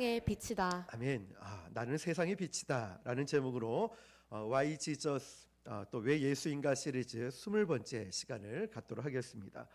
세상의 빛이다. 아멘. 나는 세상의 빛이다 라는 제목으로 Why Jesus 또 왜 예수인가 시리즈 20번째 시간을 갖도록 하겠습니다.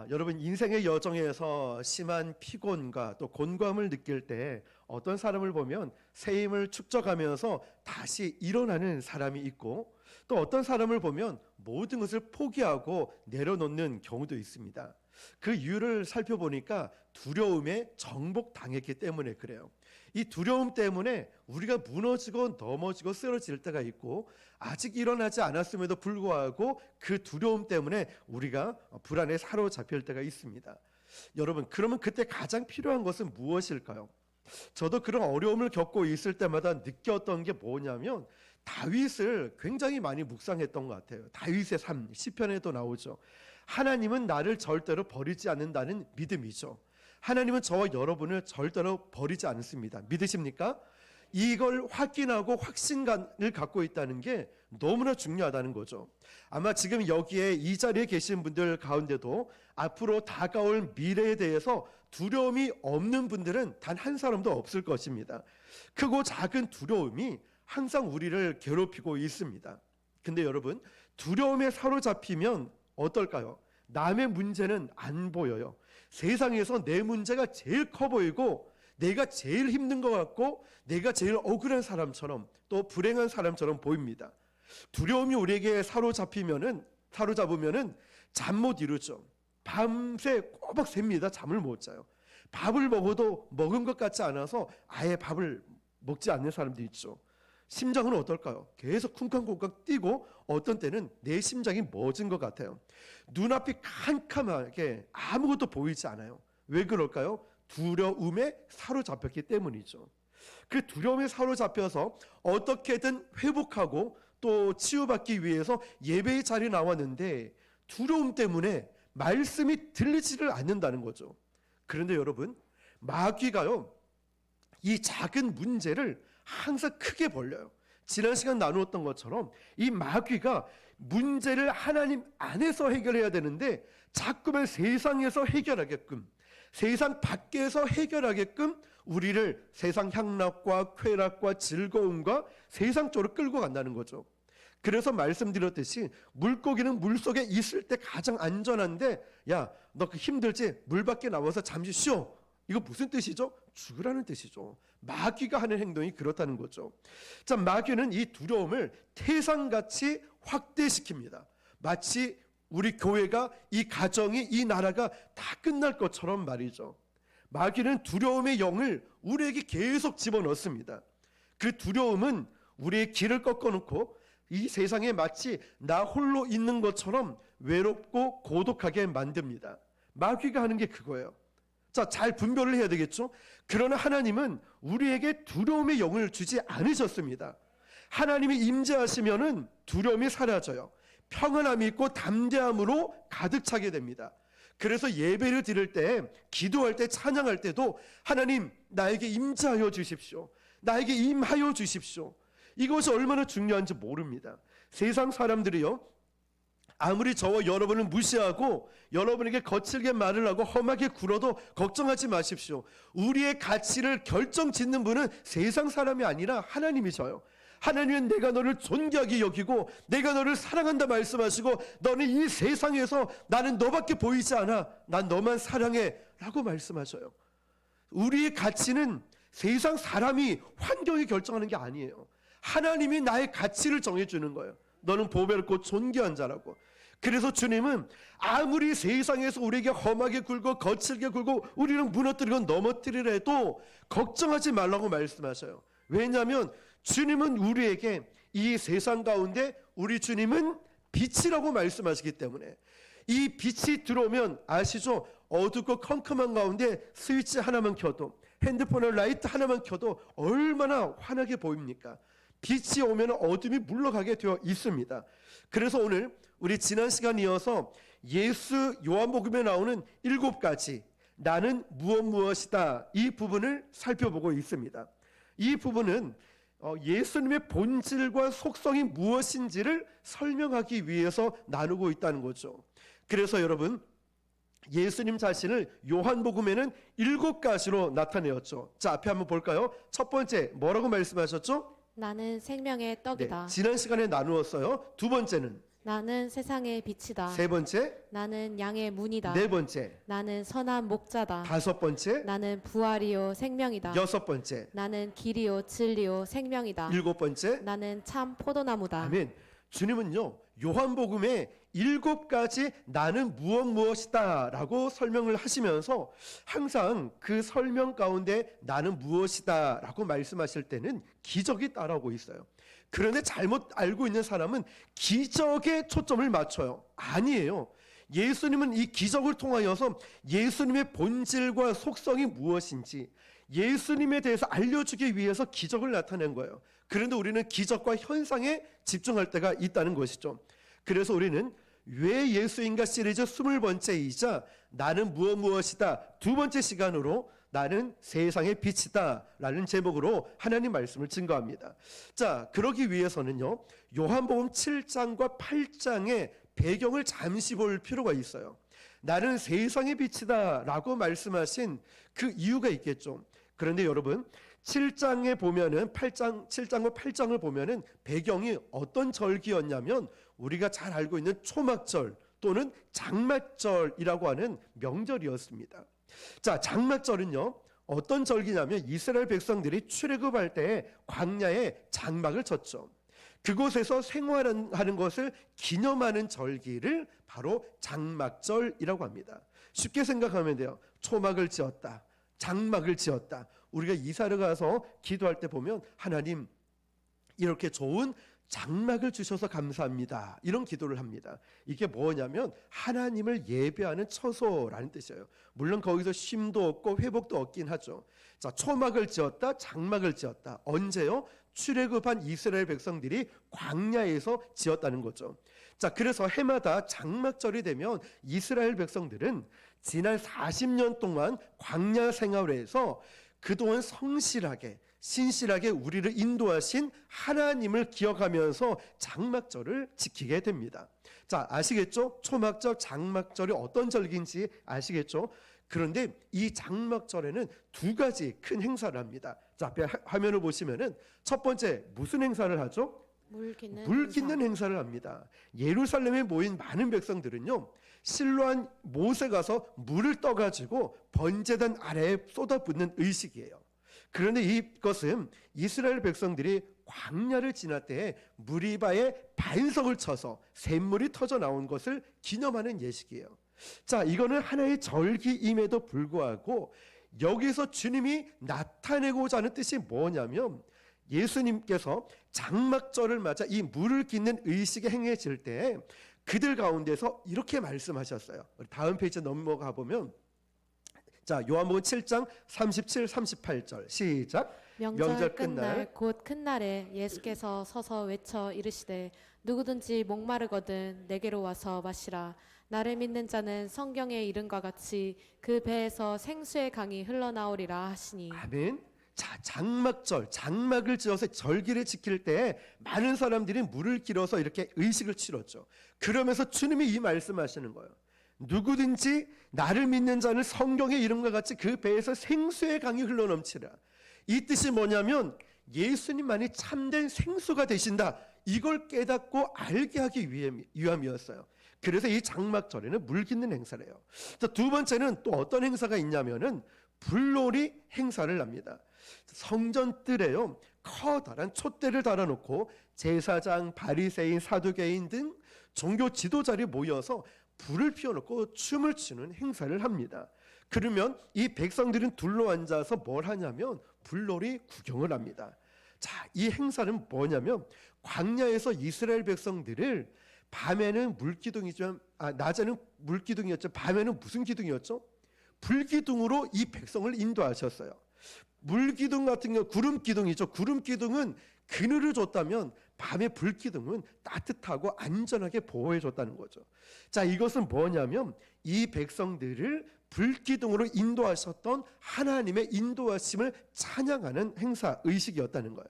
여러분, 인생의 여정에서 심한 피곤과 또 곤감을 느낄 때 어떤 사람을 보면 새 힘을 축적하면서 다시 일어나는 사람이 있고, 또 어떤 사람을 보면 모든 것을 포기하고 내려놓는 경우도 있습니다. 그 이유를 살펴보니까 두려움에 정복당했기 때문에 그래요. 이 두려움 때문에 우리가 무너지고 넘어지고 쓰러질 때가 있고, 아직 일어나지 않았음에도 불구하고 그 두려움 때문에 우리가 불안에 사로잡힐 때가 있습니다. 여러분, 그러면 그때 가장 필요한 것은 무엇일까요? 저도 그런 어려움을 겪고 있을 때마다 느꼈던 게 뭐냐면, 다윗을 굉장히 많이 묵상했던 것 같아요. 다윗의 삶, 시편에도 나오죠. 하나님은 나를 절대로 버리지 않는다는 믿음이죠. 하나님은 저와 여러분을 절대로 버리지 않습니다. 믿으십니까? 이걸 확인하고 확신감을 갖고 있다는 게 너무나 중요하다는 거죠. 아마 지금 여기에 이 자리에 계신 분들 가운데도 앞으로 다가올 미래에 대해서 두려움이 없는 분들은 단 한 사람도 없을 것입니다. 크고 작은 두려움이 항상 우리를 괴롭히고 있습니다. 근데 여러분, 두려움에 사로잡히면 어떨까요? 남의 문제는 안 보여요. 세상에서 내 문제가 제일 커 보이고, 내가 제일 힘든 것 같고, 내가 제일 억울한 사람처럼, 또 불행한 사람처럼 보입니다. 두려움이 우리에게 사로잡으면은 잠 못 이루죠. 밤새 꼬박 셉니다. 잠을 못 자요. 밥을 먹어도 먹은 것 같지 않아서 아예 밥을 먹지 않는 사람도 있죠. 심장은 어떨까요? 계속 쿵쾅쿵쾅 뛰고, 어떤 때는 내 심장이 멎은 것 같아요. 눈앞이 캄캄하게 아무것도 보이지 않아요. 왜 그럴까요? 두려움에 사로잡혔기 때문이죠. 그 두려움에 사로잡혀서 어떻게든 회복하고 또 치유받기 위해서 예배의 자리에 나왔는데, 두려움 때문에 말씀이 들리지를 않는다는 거죠. 그런데 여러분, 마귀가요, 이 작은 문제를 항상 크게 벌려요. 지난 시간 나누었던 것처럼 이 마귀가 문제를 하나님 안에서 해결해야 되는데 자꾸만 세상에서 해결하게끔, 세상 밖에서 해결하게끔 우리를 세상 향락과 쾌락과 즐거움과 세상 쪽으로 끌고 간다는 거죠. 그래서 말씀드렸듯이 물고기는 물속에 있을 때 가장 안전한데, 야, 너 힘들지? 물 밖에 나와서 잠시 쉬어. 이거 무슨 뜻이죠? 죽으라는 뜻이죠. 마귀가 하는 행동이 그렇다는 거죠. 자, 마귀는 이 두려움을 태산같이 확대시킵니다. 마치 우리 교회가, 이 가정이, 이 나라가 다 끝날 것처럼 말이죠. 마귀는 두려움의 영을 우리에게 계속 집어넣습니다. 그 두려움은 우리의 길을 꺾어놓고 이 세상에 마치 나 홀로 있는 것처럼 외롭고 고독하게 만듭니다. 마귀가 하는 게 그거예요. 자, 잘 분별을 해야 되겠죠? 그러나 하나님은 우리에게 두려움의 영을 주지 않으셨습니다. 하나님이 임재하시면은 두려움이 사라져요. 평안함이 있고 담대함으로 가득 차게 됩니다. 그래서 예배를 드릴 때, 기도할 때, 찬양할 때도 하나님, 나에게 임재하여 주십시오. 나에게 임하여 주십시오. 이것이 얼마나 중요한지 모릅니다. 세상 사람들이요, 아무리 저와 여러분을 무시하고 여러분에게 거칠게 말을 하고 험하게 굴어도 걱정하지 마십시오. 우리의 가치를 결정짓는 분은 세상 사람이 아니라 하나님이셔요. 하나님은 내가 너를 존귀하게 여기고 내가 너를 사랑한다 말씀하시고, 너는 이 세상에서 나는 너밖에 보이지 않아, 난 너만 사랑해 라고 말씀하셔요. 우리의 가치는 세상 사람이, 환경이 결정하는 게 아니에요. 하나님이 나의 가치를 정해주는 거예요. 너는 보배롭고 존귀한 자라고. 그래서 주님은 아무리 세상에서 우리에게 험하게 굴고 거칠게 굴고 우리를 무너뜨리고 넘어뜨리래도 걱정하지 말라고 말씀하셔요. 왜냐하면 주님은 우리에게 이 세상 가운데, 우리 주님은 빛이라고 말씀하시기 때문에, 이 빛이 들어오면 아시죠? 어둡고 컴컴한 가운데 스위치 하나만 켜도, 핸드폰의 라이트 하나만 켜도 얼마나 환하게 보입니까? 빛이 오면 어둠이 물러가게 되어 있습니다. 그래서 오늘 우리 지난 시간 이어서 예수 요한복음에 나오는 7가지 나는 무엇이다, 이 부분을 살펴보고 있습니다. 이 부분은 예수님의 본질과 속성이 무엇인지를 설명하기 위해서 나누고 있다는 거죠. 그래서 여러분, 예수님 자신을 요한복음에는 7가지로 나타내었죠. 자, 앞에 한번 볼까요? 첫 번째 뭐라고 말씀하셨죠? 나는 생명의 떡이다. 지난 시간에 나누었어요. 두 번째는 나는 세상의 빛이다. 세 번째, 나는 양의 문이다. 네 번째, 나는 선한 목자다. 다섯 번째, 나는 부활이요 생명이다. 여섯 번째, 나는 길이요 진리요 생명이다. 일곱 번째. 나는 참 포도나무다. 아멘. 주님은요, 요한복음에 7가지 나는 무엇이다 라고 설명을 하시면서 항상 그 설명 가운데 나는 무엇이다 라고 말씀하실 때는 기적이 따라오고 있어요. 그런데 잘못 알고 있는 사람은 기적에 초점을 맞춰요. 아니에요. 예수님은 이 기적을 통하여서 예수님의 본질과 속성이 무엇인지 예수님에 대해서 알려주기 위해서 기적을 나타낸 거예요. 그런데 우리는 기적과 현상에 집중할 때가 있다는 것이죠. 그래서 우리는 왜 예수인가 시리즈 20번째이자 나는 무엇이다 두 번째 시간으로 나는 세상의 빛이다 라는 제목으로 하나님 말씀을 증거합니다. 자, 그러기 위해서는요, 요한복음 7장과 8장의 배경을 잠시 볼 필요가 있어요. 나는 세상의 빛이다 라고 말씀하신 그 이유가 있겠죠. 그런데 여러분, 7장에 보면은 7장과 8장을 보면은 배경이 어떤 절기였냐면 우리가 잘 알고 있는 초막절 또는 장막절이라고 하는 명절이었습니다. 자, 장막절은요, 어떤 절기냐면 이스라엘 백성들이 출애굽할 때 광야에 장막을 쳤죠. 그곳에서 생활하는 것을 기념하는 절기를 바로 장막절이라고 합니다. 쉽게 생각하면 돼요. 초막을 지었다, 장막을 지었다. 우리가 이사를 가서 기도할 때 보면 하나님 이렇게 좋은 장막을 주셔서 감사합니다, 이런 기도를 합니다. 이게 뭐냐면 하나님을 예배하는 처소라는 뜻이에요. 물론 거기서 쉼도 얻고 회복도 얻긴 하죠. 자, 초막을 지었다, 장막을 지었다. 언제요? 출애굽한 이스라엘 백성들이 광야에서 지었다는 거죠. 자, 그래서 해마다 장막절이 되면 이스라엘 백성들은 지난 40년 동안 광야 생활에서 그동안 성실하게 신실하게 우리를 인도하신 하나님을 기억하면서 장막절을 지키게 됩니다. 자, 아시겠죠? 초막절, 장막절이 어떤 절기인지 아시겠죠? 그런데 이 장막절에는 2가지 큰 행사를 합니다. 자, 앞에 화면을 보시면은 첫 번째 무슨 행사를 하죠? 물 깃는 행사를 합니다. 예루살렘에 모인 많은 백성들은요, 실로한 못에 가서 물을 떠가지고 번제단 아래에 쏟아붓는 의식이에요. 그런데 이것은 이스라엘 백성들이 광야를 지날 때 무리바에 반석을 쳐서 샘물이 터져 나온 것을 기념하는 예식이에요. 자, 이거는 하나의 절기임에도 불구하고 여기서 주님이 나타내고자 하는 뜻이 뭐냐면 예수님께서 장막절을 맞아 이 물을 깃는 의식이 행해질 때 그들 가운데서 이렇게 말씀하셨어요. 다음 페이지 넘어가 보면, 자, 요한복음 7장 37, 38절 시작. 명절 끝날 곧 큰 날에 예수께서 서서 외쳐 이르시되 누구든지 목마르거든 내게로 와서 마시라. 나를 믿는 자는 성경에 이른과 같이 그 배에서 생수의 강이 흘러나오리라 하시니. 아멘. 자, 장막절, 장막을 지어서 절기를 지킬 때 많은 사람들이 물을 길어서 이렇게 의식을 치렀죠. 그러면서 주님이 이 말씀하시는 거예요. 누구든지 나를 믿는 자는 성경의 이름과 같이 그 배에서 생수의 강이 흘러넘치라. 이 뜻이 뭐냐면 예수님만이 참된 생수가 되신다, 이걸 깨닫고 알게 하기 위함이었어요. 그래서 이 장막절에는 물 깃는 행사를 해요. 자, 두 번째는 또 어떤 행사가 있냐면은 불놀이 행사를 합니다. 성전 뜰에요, 커다란 촛대를 달아놓고 제사장, 바리새인, 사두개인 등 종교 지도자들이 모여서 불을 피워놓고 춤을 추는 행사를 합니다. 그러면 이 백성들은 둘러앉아서 뭘 하냐면 불놀이 구경을 합니다. 자, 이 행사는 뭐냐면 광야에서 이스라엘 백성들을 밤에는 물기둥이지만 낮에는 물기둥이었죠. 밤에는 무슨 기둥이었죠? 불기둥으로 이 백성을 인도하셨어요. 물기둥 같은 경우 구름기둥이죠. 구름기둥은 그늘을 줬다면 밤의 불기둥은 따뜻하고 안전하게 보호해 줬다는 거죠. 자, 이것은 뭐냐면 이 백성들을 불기둥으로 인도하셨던 하나님의 인도하심을 찬양하는 행사 의식이었다는 거예요.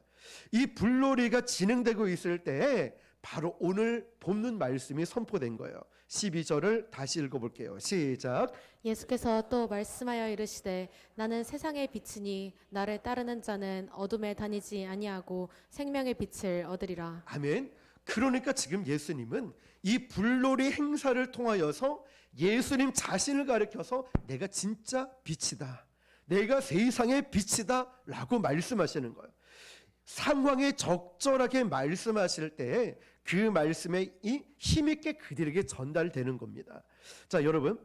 이 불놀이가 진행되고 있을 때 바로 오늘 본문 말씀이 선포된 거예요. 12절을 다시 읽어볼게요. 시작. 예수께서 또 말씀하여 이르시되 나는 세상의 빛이니 나를 따르는 자는 어둠에 다니지 아니하고 생명의 빛을 얻으리라. 아멘. 그러니까 지금 예수님은 이 불놀이 행사를 통하여서 예수님 자신을 가리켜서 내가 진짜 빛이다, 내가 세상의 빛이다 라고 말씀하시는 거예요. 상황에 적절하게 말씀하실 때 그 말씀의 이 힘있게 그들에게 전달되는 겁니다. 자, 여러분,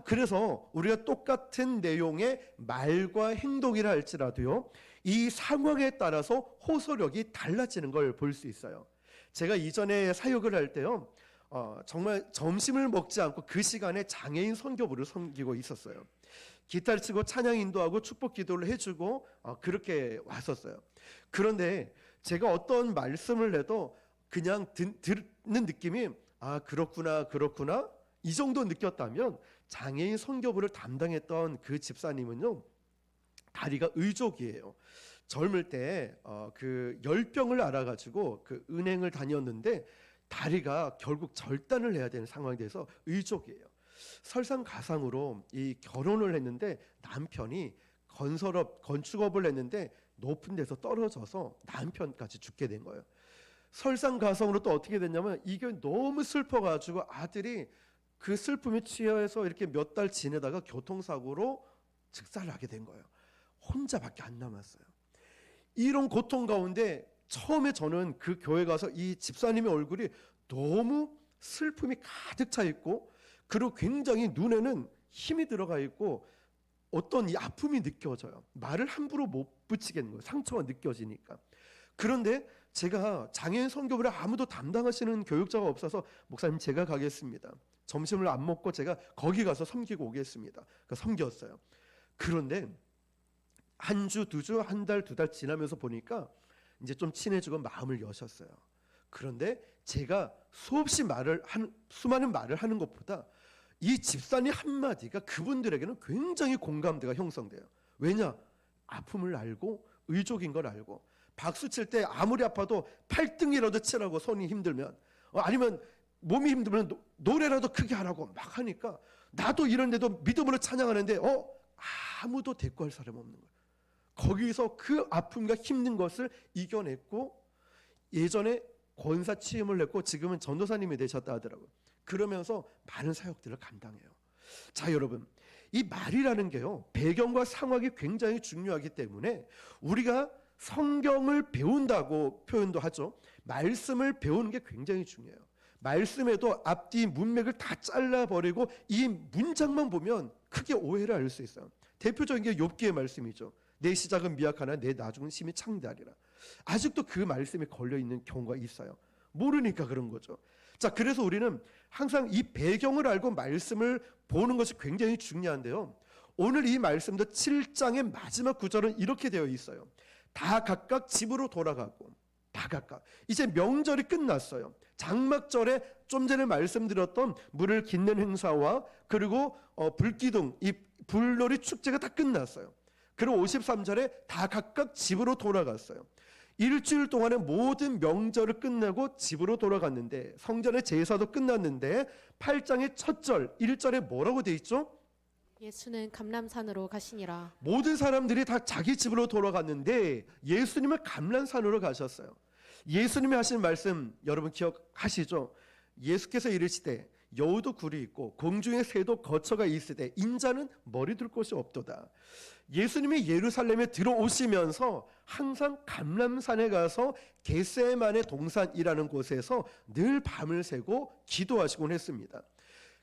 그래서 우리가 똑같은 내용의 말과 행동이라 할지라도요, 이 상황에 따라서 호소력이 달라지는 걸 볼 수 있어요. 제가 이전에 사역을 할 때요, 정말 점심을 먹지 않고 그 시간에 장애인 선교부를 섬기고 있었어요. 기타를 치고 찬양 인도하고 축복 기도를 해주고 그렇게 왔었어요. 그런데 제가 어떤 말씀을 해도 그냥 듣는 느낌이 그렇구나 이 정도 느꼈다면, 장애인 선교부를 담당했던 그 집사님은요, 다리가 의족이에요. 젊을 때 그 열병을 앓아가지고 그 은행을 다녔는데 다리가 결국 절단을 해야 되는 상황이 돼서 의족이에요. 설상가상으로 이 결혼을 했는데 남편이 건축업을 했는데 높은 데서 떨어져서 남편까지 죽게 된 거예요. 설상가상으로 또 어떻게 됐냐면, 이게 너무 슬퍼가지고 아들이 그 슬픔에 취해서 이렇게 몇 달 지내다가 교통사고로 즉사를 하게 된 거예요. 혼자밖에 안 남았어요. 이런 고통 가운데 처음에 저는 그 교회 가서 이 집사님의 얼굴이 너무 슬픔이 가득 차 있고, 그리고 굉장히 눈에는 힘이 들어가 있고 어떤 이 아픔이 느껴져요. 말을 함부로 못 붙이겠는 거예요. 상처가 느껴지니까. 그런데 제가 장애인 선교부를 아무도 담당하시는 교육자가 없어서, 목사님 제가 가겠습니다, 점심을 안 먹고 제가 거기 가서 섬기고 오겠습니다. 그러니까 섬겼어요. 그런데 한 주, 두 주, 한 달, 두 달 지나면서 보니까 이제 좀 친해지고 마음을 여셨어요. 그런데 제가 수많은 말을 하는 것보다 이 집사님 한마디가 그분들에게는 굉장히 공감대가 형성돼요. 왜냐? 아픔을 알고 의족인 걸 알고, 박수 칠 때 아무리 아파도 팔등이라도 치라고, 손이 힘들면 아니면 몸이 힘들면 노래라도 크게 하라고 막 하니까, 나도 이런데도 믿음으로 찬양하는데 아무도 대꾸할 사람 없는 거예요. 거기서 그 아픔과 힘든 것을 이겨냈고, 예전에 권사 취임을 했고 지금은 전도사님이 되셨다 하더라고요. 그러면서 많은 사역들을 감당해요. 자, 여러분, 이 말이라는 게요, 배경과 상황이 굉장히 중요하기 때문에 우리가 성경을 배운다고 표현도 하죠. 말씀을 배우는 게 굉장히 중요해요. 말씀에도 앞뒤 문맥을 다 잘라버리고 이 문장만 보면 크게 오해를 할 수 있어요. 대표적인 게 욥기의 말씀이죠. 내 시작은 미약하나 내 나중은 심히 창대하리라. 아직도 그 말씀이 걸려있는 경우가 있어요. 모르니까 그런 거죠. 자, 그래서 우리는 항상 이 배경을 알고 말씀을 보는 것이 굉장히 중요한데요, 오늘 이 말씀도 7장의 마지막 구절은 이렇게 되어 있어요. 다 각각 집으로 돌아가고, 다 각각. 이제 명절이 끝났어요. 장막절에 좀 전에 말씀드렸던 물을 깃는 행사와 그리고 불기둥, 이 불놀이 축제가 다 끝났어요. 그리고 53절에 다 각각 집으로 돌아갔어요. 일주일 동안의 모든 명절을 끝내고 집으로 돌아갔는데, 성전의 제사도 끝났는데 8장의 첫 절 1절에 뭐라고 돼 있죠? 예수는 감람산으로 가시니라. 모든 사람들이 다 자기 집으로 돌아갔는데 예수님은 감람산으로 가셨어요. 예수님이 하신 말씀 여러분 기억하시죠? 예수께서 이르시되 여우도 굴이 있고 공중의 새도 거처가 있으되 인자는 머리 둘 곳이 없도다. 예수님이 예루살렘에 들어오시면서 항상 감람산에 가서 겟세마네 동산이라는 곳에서 늘 밤을 새고 기도하시곤 했습니다.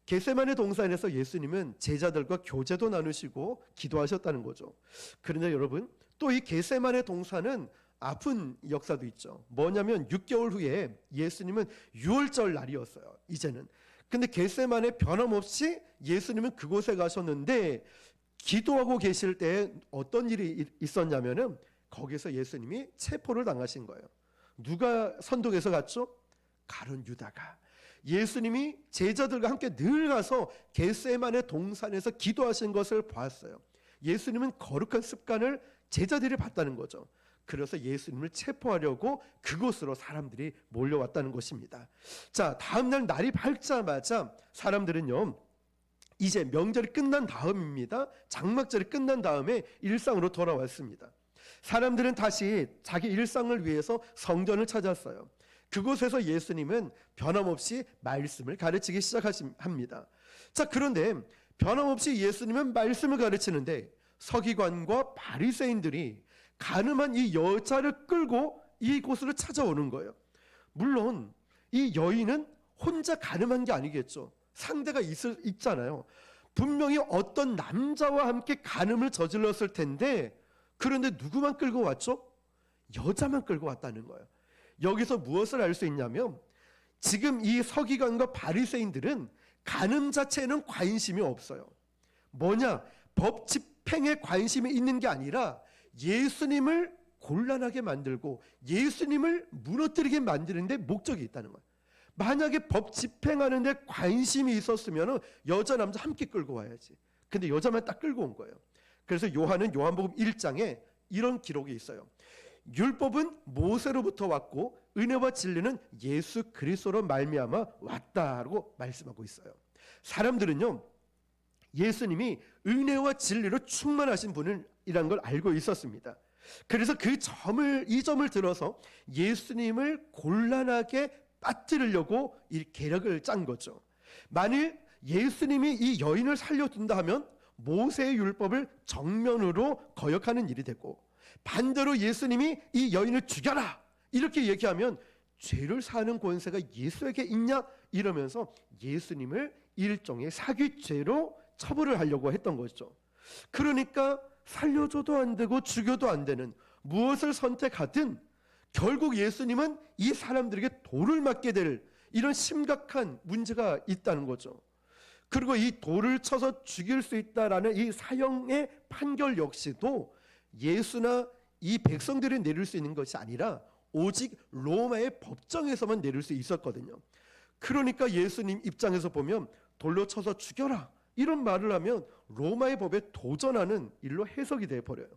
겟세마네 동산에서 예수님은 제자들과 교제도 나누시고 기도하셨다는 거죠. 그런데 여러분, 또 이 겟세마네 동산은 아픈 역사도 있죠. 뭐냐면 6개월 후에 예수님은 유월절 날이었어요. 이제는. 근데 겟세마네 변함없이 예수님은 그곳에 가셨는데, 기도하고 계실 때 어떤 일이 있었냐면은 거기서 예수님이 체포를 당하신 거예요. 누가 선동해서 갔죠? 가룟 유다가. 예수님이 제자들과 함께 늘 가서 겟세마네 동산에서 기도하신 것을 봤어요. 예수님은 거룩한 습관을 제자들이 봤다는 거죠. 그래서 예수님을 체포하려고 그곳으로 사람들이 몰려왔다는 것입니다. 자, 다음날 날이 밝자마자 사람들은요, 이제 명절이 끝난 다음입니다. 장막절이 끝난 다음에 일상으로 돌아왔습니다. 사람들은 다시 자기 일상을 위해서 성전을 찾았어요. 그곳에서 예수님은 변함없이 말씀을 가르치기 시작합니다. 자, 그런데 변함없이 예수님은 말씀을 가르치는데 서기관과 바리새인들이 가늠한 이 여자를 끌고 이곳으로 찾아오는 거예요. 물론 이 여인은 혼자 가늠한 게 아니겠죠. 상대가 있잖아요. 분명히 어떤 남자와 함께 간음을 저질렀을 텐데, 그런데 누구만 끌고 왔죠? 여자만 끌고 왔다는 거예요. 여기서 무엇을 알 수 있냐면, 지금 이 서기관과 바리새인들은 간음 자체에는 관심이 없어요. 뭐냐? 법 집행에 관심이 있는 게 아니라 예수님을 곤란하게 만들고 예수님을 무너뜨리게 만드는 데 목적이 있다는 거예요. 만약에 법 집행하는 데 관심이 있었으면 여자 남자 함께 끌고 와야지. 근데 여자만 딱 끌고 온 거예요. 그래서 요한은 요한복음 1장에 이런 기록이 있어요. 율법은 모세로부터 왔고 은혜와 진리는 예수 그리스도로 말미암아 왔다라고 말씀하고 있어요. 사람들은요, 예수님이 은혜와 진리로 충만하신 분이라는 걸 알고 있었습니다. 그래서 이 점을 들어서 예수님을 곤란하게 빠뜨리려고 이 계략을 짠 거죠. 만일 예수님이 이 여인을 살려둔다 하면 모세의 율법을 정면으로 거역하는 일이 되고, 반대로 예수님이 이 여인을 죽여라 이렇게 얘기하면 죄를 사는 권세가 예수에게 있냐 이러면서 예수님을 일종의 사기죄로 처벌을 하려고 했던 것이죠. 그러니까 살려줘도 안 되고 죽여도 안 되는, 무엇을 선택하든 결국 예수님은 이 사람들에게 돌을 맞게 될 이런 심각한 문제가 있다는 거죠. 그리고 이 돌을 쳐서 죽일 수 있다라는 이 사형의 판결 역시도 예수나 이 백성들이 내릴 수 있는 것이 아니라 오직 로마의 법정에서만 내릴 수 있었거든요. 그러니까 예수님 입장에서 보면 돌로 쳐서 죽여라 이런 말을 하면 로마의 법에 도전하는 일로 해석이 돼버려요.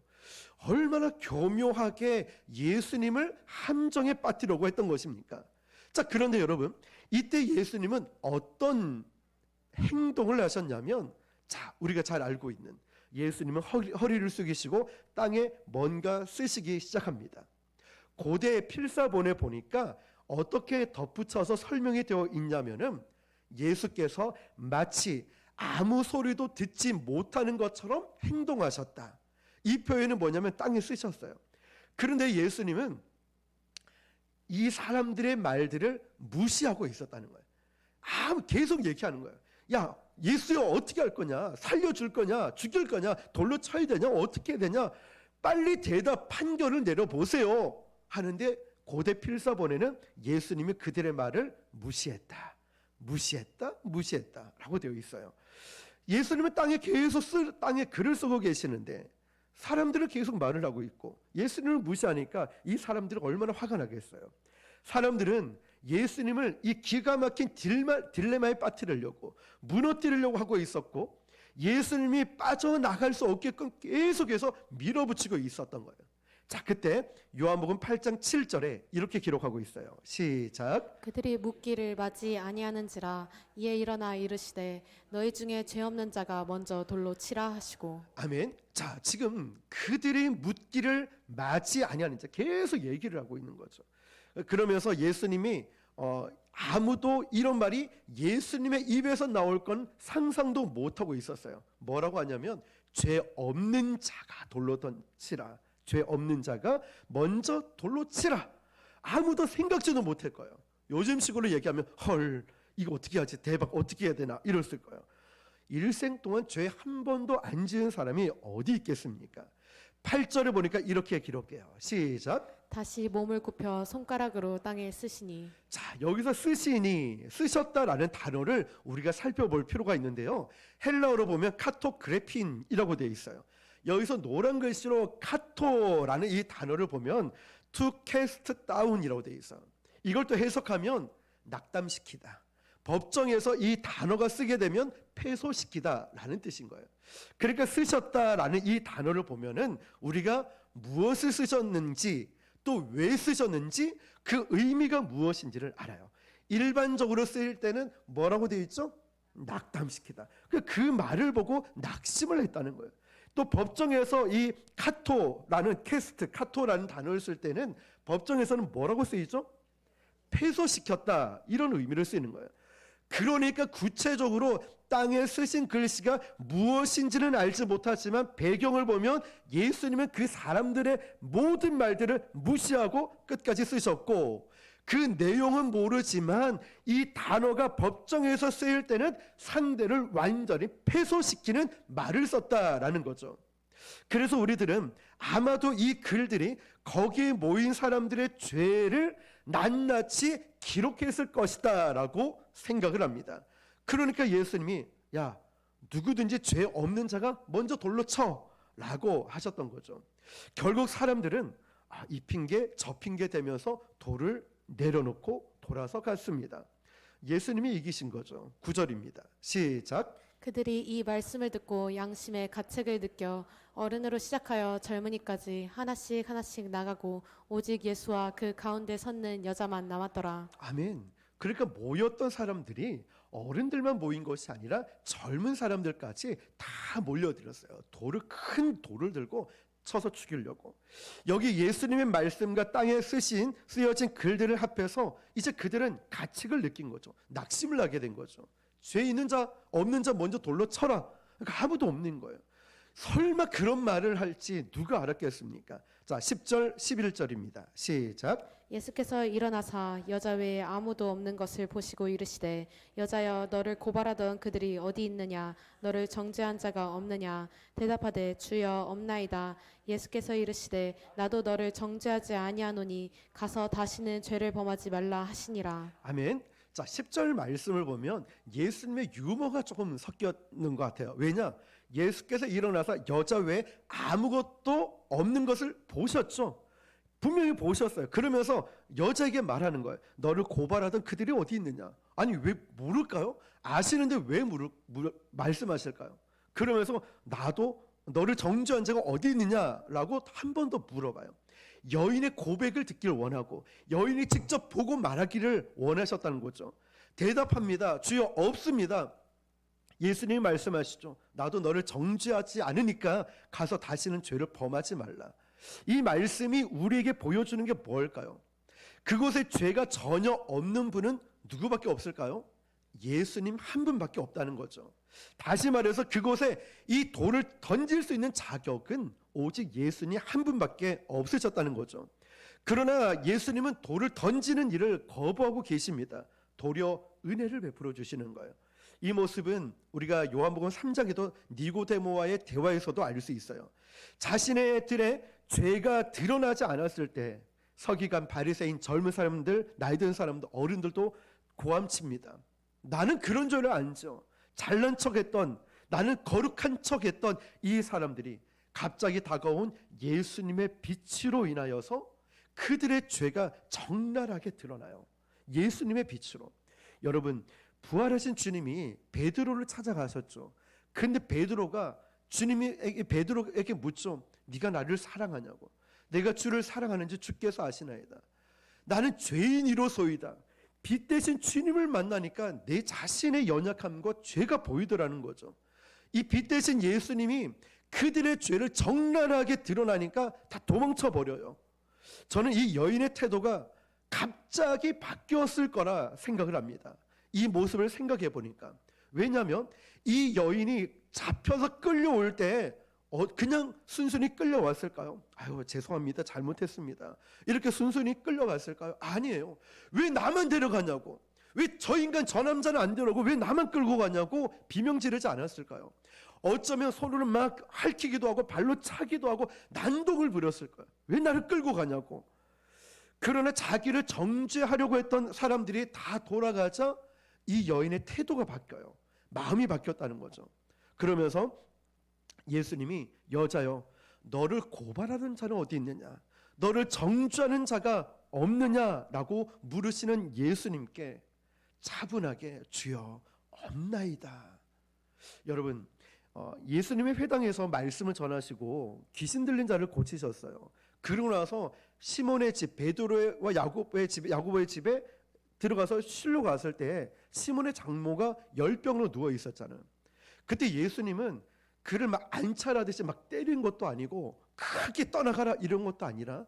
얼마나 교묘하게 예수님을 함정에 빠뜨리려고 했던 것입니까? 자, 그런데 여러분, 이때 예수님은 어떤 행동을 하셨냐면, 자, 우리가 잘 알고 있는 예수님은 허리를 숙이시고 땅에 뭔가 쓰시기 시작합니다. 고대 필사본에 보니까 어떻게 덧붙여서 설명이 되어 있냐면은 예수께서 마치 아무 소리도 듣지 못하는 것처럼 행동하셨다. 이 표현은 뭐냐면 땅에 쓰셨어요. 그런데 예수님은 이 사람들의 말들을 무시하고 있었다는 거예요. 계속 얘기하는 거예요. 야, 예수야 어떻게 할 거냐? 살려줄 거냐? 죽일 거냐? 돌로 쳐야 되냐? 어떻게 해야 되냐? 빨리 대답 판결을 내려보세요 하는데, 고대 필사본에는 예수님이 그들의 말을 무시했다 라고 되어 있어요. 예수님은 땅에 글을 쓰고 계시는데 사람들은 계속 말을 하고 있고, 예수님을 무시하니까 이 사람들은 얼마나 화가 나겠어요. 사람들은 예수님을 이 기가 막힌 딜레마에 빠뜨리려고 무너뜨리려고 하고 있었고, 예수님이 빠져나갈 수 없게끔 계속해서 밀어붙이고 있었던 거예요. 자, 그때 요한복음 8장 7절에 이렇게 기록하고 있어요. 시작. 그들이 묻기를 맞이 아니하는지라 이에 일어나 이르시되 너희 중에 죄 없는 자가 먼저 돌로 치라 하시고. 아멘. 자, 지금 그들이 묻기를 맞이 아니하는지 계속 얘기를 하고 있는 거죠. 그러면서 예수님이 아무도 이런 말이 예수님의 입에서 나올 건 상상도 못하고 있었어요. 뭐라고 하냐면 죄 없는 자가 돌로 던치라. 죄 없는 자가 먼저 돌로 치라. 아무도 생각지도 못할 거예요. 요즘식으로 얘기하면 헐, 이거 어떻게 하지? 대박, 어떻게 해야 되나? 이랬을 거예요. 일생 동안 죄 한 번도 안 지은 사람이 어디 있겠습니까? 8절에 보니까 이렇게 기록해요. 시작. 다시 몸을 굽혀 손가락으로 땅에 쓰시니. 자, 여기서 쓰셨다라는 단어를 우리가 살펴볼 필요가 있는데요. 헬라어로 보면 카토그래핀이라고 되어 있어요. 여기서 노란 글씨로 카토라는 이 단어를 보면 to cast down이라고 되어 있어요. 이걸 또 해석하면 낙담시키다. 법정에서 이 단어가 쓰게 되면 패소시키다라는 뜻인 거예요. 그러니까 쓰셨다라는 이 단어를 보면은 우리가 무엇을 쓰셨는지 또 왜 쓰셨는지 그 의미가 무엇인지를 알아요. 일반적으로 쓰일 때는 뭐라고 되어 있죠? 낙담시키다. 그 말을 보고 낙심을 했다는 거예요. 또 법정에서 이 카토라는 단어를 쓸 때는 법정에서는 뭐라고 쓰이죠? 패소시켰다, 이런 의미를 쓰이는 거예요. 그러니까 구체적으로 땅에 쓰신 글씨가 무엇인지는 알지 못하지만 배경을 보면 예수님은 그 사람들의 모든 말들을 무시하고 끝까지 쓰셨고, 그 내용은 모르지만 이 단어가 법정에서 쓰일 때는 상대를 완전히 패소시키는 말을 썼다라는 거죠. 그래서 우리들은 아마도 이 글들이 거기에 모인 사람들의 죄를 낱낱이 기록했을 것이다 라고 생각을 합니다. 그러니까 예수님이 야, 누구든지 죄 없는 자가 먼저 돌로 쳐 라고 하셨던 거죠. 결국 사람들은 이 핑계 저 핑계 대면서 돌을 내려놓고 돌아서 갔습니다. 예수님이 이기신 거죠. 9절입니다. 시작. 그들이 이 말씀을 듣고 양심의 가책을 느껴 어른으로 시작하여 젊은이까지 하나씩 하나씩 나가고 오직 예수와 그 가운데 섰는 여자만 남았더라. 아멘. 그러니까 모였던 사람들이 어른들만 모인 것이 아니라 젊은 사람들까지 다 몰려들었어요. 큰 돌을 들고 쳐서 죽이려고. 여기 예수님의 말씀과 땅에 쓰여진 글들을 합해서 이제 그들은 가책을 느낀 거죠. 낙심을 하게 된 거죠. 죄 있는 자 없는 자 먼저 돌로 쳐라. 그러니까 아무도 없는 거예요. 설마 그런 말을 할지 누가 알았겠습니까? 자, 10절 11절입니다. 시작. 예수께서 일어나사 여자 외에 아무도 없는 것을 보시고 이르시되 여자여 너를 고발하던 그들이 어디 있느냐 너를 정죄한 자가 없느냐 대답하되 주여 없나이다. 예수께서 이르시되 나도 너를 정죄하지 아니하노니 가서 다시는 죄를 범하지 말라 하시니라. 아멘. 자, 10절 말씀을 보면 예수님의 유머가 조금 섞였는 것 같아요. 왜냐? 예수께서 일어나서 여자 외에 아무것도 없는 것을 보셨죠. 분명히 보셨어요. 그러면서 여자에게 말하는 거예요. 너를 고발하던 그들이 어디 있느냐. 아니 왜 물을까요? 아시는데 왜 말씀하실까요? 그러면서 나도 너를 정죄한 자가 어디 있느냐라고 한 번 더 물어봐요. 여인의 고백을 듣기를 원하고 여인이 직접 보고 말하기를 원하셨다는 거죠. 대답합니다. 주여 없습니다. 예수님이 말씀하시죠. 나도 너를 정죄하지 않으니까 가서 다시는 죄를 범하지 말라. 이 말씀이 우리에게 보여주는 게 뭘까요? 그곳에 죄가 전혀 없는 분은 누구밖에 없을까요? 예수님 한 분밖에 없다는 거죠. 다시 말해서 그곳에 이 돌을 던질 수 있는 자격은 오직 예수님 한 분밖에 없으셨다는 거죠. 그러나 예수님은 돌을 던지는 일을 거부하고 계십니다. 도리어 은혜를 베풀어 주시는 거예요. 이 모습은 우리가 요한복음 3장에도 니고데모와의 대화에서도 알 수 있어요. 자신들의 죄가 드러나지 않았을 때 서기관, 바리새인, 젊은 사람들, 나이 든 사람들, 어른들도 고함칩니다. 나는 그런 죄를 안 져. 잘난 척했던, 나는 거룩한 척했던 이 사람들이 갑자기 다가온 예수님의 빛으로 인하여서 그들의 죄가 적나라하게 드러나요. 예수님의 빛으로. 여러분, 부활하신 주님이 베드로를 찾아가셨죠. 근데 베드로가 베드로에게 묻죠. 네가 나를 사랑하냐고. 내가 주를 사랑하는지 주께서 아시나이다. 나는 죄인이로소이다. 빛 대신 주님을 만나니까 내 자신의 연약함과 죄가 보이더라는 거죠. 이 빛 대신 예수님이 그들의 죄를 적나라하게 드러나니까 다 도망쳐 버려요. 저는 이 여인의 태도가 갑자기 바뀌었을 거라 생각을 합니다. 이 모습을 생각해 보니까. 왜냐하면 이 여인이 잡혀서 끌려올 때 그냥 순순히 끌려왔을까요? 아유 죄송합니다, 잘못했습니다, 이렇게 순순히 끌려갔을까요? 아니에요. 왜 나만 데려가냐고, 왜 저 인간 저 남자는 안 데려오고 왜 나만 끌고 가냐고 비명 지르지 않았을까요? 어쩌면 손으로 막 핥히기도 하고 발로 차기도 하고 난동을 부렸을 거예요. 왜 나를 끌고 가냐고. 그러나 자기를 정죄하려고 했던 사람들이 다 돌아가자 이 여인의 태도가 바뀌어요. 마음이 바뀌었다는 거죠. 그러면서 예수님이 여자여 너를 고발하는 자는 어디 있느냐, 너를 정죄하는 자가 없느냐라고 물으시는 예수님께 차분하게 주여 없나이다. 여러분, 예수님의 회당에서 말씀을 전하시고 귀신 들린 자를 고치셨어요. 그러고 나서 시몬의 집, 베드로와 야고보의 집에 들어가서 실로 갔을 때 시몬의 장모가 열병으로 누워 있었잖아요. 그때 예수님은 그를 막 안찰하듯이 막 때린 것도 아니고 크게 떠나가라 이런 것도 아니라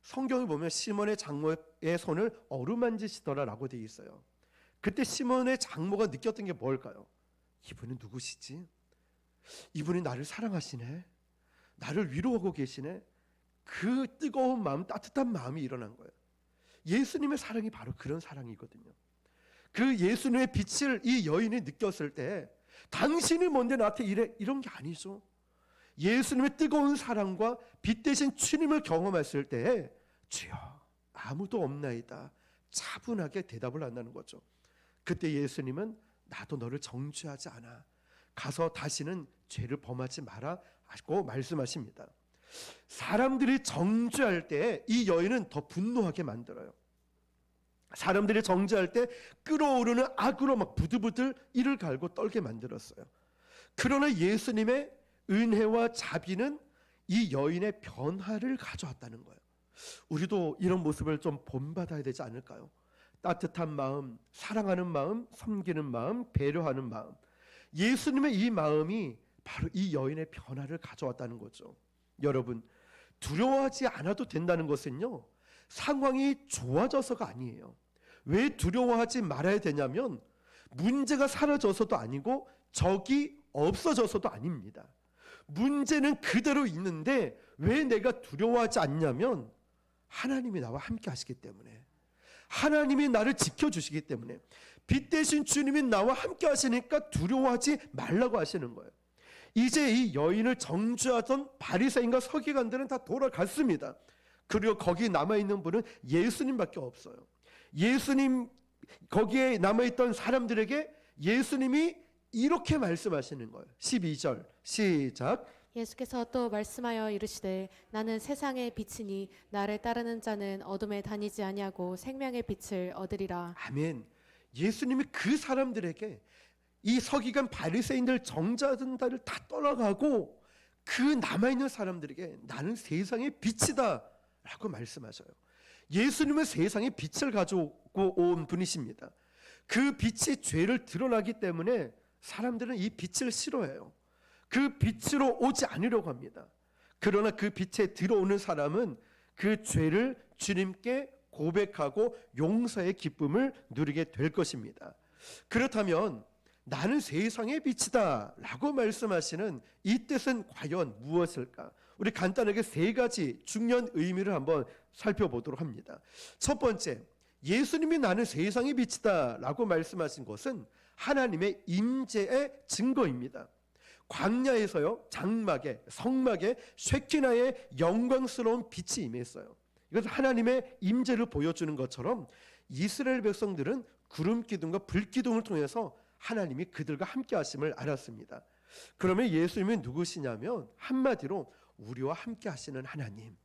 성경에 보면 시몬의 장모의 손을 어루만지시더라라고 되어 있어요. 그때 시몬의 장모가 느꼈던 게 뭘까요? 이분은 누구시지? 이분이 나를 사랑하시네. 나를 위로하고 계시네. 그 뜨거운 마음, 따뜻한 마음이 일어난 거예요. 예수님의 사랑이 바로 그런 사랑이거든요. 그 예수님의 빛을 이 여인이 느꼈을 때 당신이 뭔데 나한테 이래? 이런 게 아니죠. 예수님의 뜨거운 사랑과 빛 대신 주님을 경험했을 때 주여 아무도 없나이다 차분하게 대답을 한다는 거죠. 그때 예수님은 나도 너를 정죄하지 않아. 가서 다시는 죄를 범하지 마라 하고 말씀하십니다. 사람들이 정죄할 때 이 여인은 더 분노하게 만들어요. 사람들이 정죄할 때 끓어오르는 악으로 막 부들부들 이를 갈고 떨게 만들었어요. 그러나 예수님의 은혜와 자비는 이 여인의 변화를 가져왔다는 거예요. 우리도 이런 모습을 좀 본받아야 되지 않을까요? 따뜻한 마음, 사랑하는 마음, 섬기는 마음, 배려하는 마음. 예수님의 이 마음이 바로 이 여인의 변화를 가져왔다는 거죠. 여러분, 두려워하지 않아도 된다는 것은요, 상황이 좋아져서가 아니에요. 왜 두려워하지 말아야 되냐면 문제가 사라져서도 아니고 적이 없어져서도 아닙니다. 문제는 그대로 있는데 왜 내가 두려워하지 않냐면 하나님이 나와 함께 하시기 때문에, 하나님이 나를 지켜주시기 때문에, 빛 대신 주님이 나와 함께 하시니까 두려워하지 말라고 하시는 거예요. 이제 이 여인을 정죄하던 바리새인과 서기관들은 다 돌아갔습니다. 그리고 거기 남아있는 분은 예수님밖에 없어요. 예수님, 거기에 남아있던 사람들에게 예수님이 이렇게 말씀하시는 거예요. 12절 시작. 예수께서 또 말씀하여 이르시되 나는 세상의 빛이니 나를 따르는 자는 어둠에 다니지 아니하고 생명의 빛을 얻으리라. 아멘. 예수님이 그 사람들에게 이 서기관 바리새인들 정죄자들을 다 떠나가고 그 남아있는 사람들에게 나는 세상의 빛이다 라고 말씀하셔요. 예수님은 세상에 빛을 가지고 온 분이십니다. 그 빛이 죄를 드러나기 때문에 사람들은 이 빛을 싫어해요. 그 빛으로 오지 않으려고 합니다. 그러나 그 빛에 들어오는 사람은 그 죄를 주님께 고백하고 용서의 기쁨을 누리게 될 것입니다. 그렇다면 나는 세상의 빛이다 라고 말씀하시는 이 뜻은 과연 무엇일까? 우리 간단하게 세 가지 중요한 의미를 한번 살펴보도록 합니다. 첫 번째, 예수님이 나는 세상의 빛이다 라고 말씀하신 것은 하나님의 임재의 증거입니다. 광야에서요, 장막에, 성막에 쉐키나의 영광스러운 빛이 임했어요. 이것은 하나님의 임재를 보여주는 것처럼 이스라엘 백성들은 구름 기둥과 불 기둥을 통해서 하나님이 그들과 함께 하심을 알았습니다. 그러면 예수님은 누구시냐면 한마디로 우리와 함께 하시는 하나님,